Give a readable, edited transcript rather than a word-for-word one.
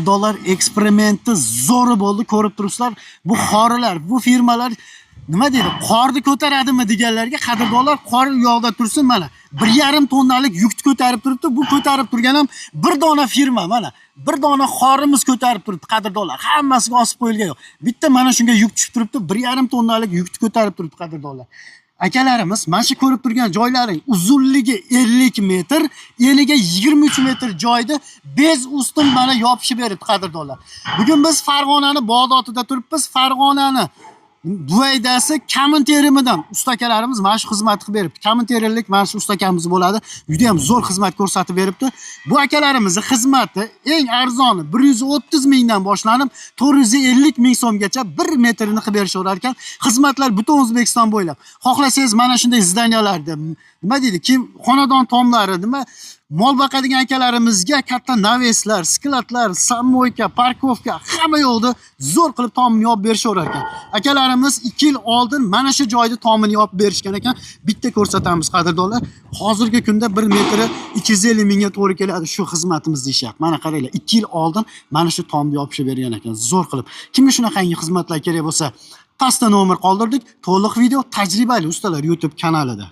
Dollar eksperimenti zo'r bo'ldi, ko'rib turibsizlar. Bu xorilar, bu firmalar nima deydi? Qorni ko'taradimi deganlarga qadrdonlar qor yo'qda tursin mana. 1,5 tonnalik yukni ko'tarib turibdi. Bu ko'tarib turgan ham bir dona firma mana. Bir dona xorimiz ko'tarib turibdi qadrdonlar. Hammasiga osib qo'yilgan yo'q. Bitta mana shunga yuk tushib turibdi. 1,5 tonnalik yukni ko'tarib turibdi qadrdonlar. Akalarimiz mana shu ko'rib turgan joylaring uzunligi 50 metr, eniga 23 metr joyda bez ustun mana yopishib beribdi qadrdonlar. Bugun biz Farg'onani Bog'dodida turibmiz. Farg'onani Duvaydasi Kaminterimidan ustakalarimiz mana shu xizmat qilib beribdi. Kaminterlik mana shu ustakamiz bo'ladi. Juda ham zo'r xizmat ko'rsatib beribdi. Bu akalarimizning xizmati eng arzoni 130 mingdan boshlanib 450 ming so'mgacha 1 metrini qilib berishaverar ekan. Xizmatlar butun O'zbekiston bo'ylab. Xohlasangiz mana shunday zdaniyalarda nima deydi? Kim xonadon tomlari, nima mol boqadigan akalarimizga katta naveslar, skladlar, samoyka, parkovka hamma yo'lda zo'r qilib tomini yopib berishaverar ekan. Akalarimiz 2 yil oldin mana shu joyda tomini yopib berishgan ekan. Bitta ko'rsatamiz qadrdonlar. Hozirgi kunda 1 metri 250 mingga to'g'ri keladi shu xizmatimiz deyishyapti. Mana qaranglar, 2 yil oldin mana shu tomni yopishib bergan ekan. Zo'r qilib. Kimga shunaqangi xizmatlar kerak bo'lsa, pastda nomer qoldirdik. To'liq video tajribali ustalar YouTube kanalida.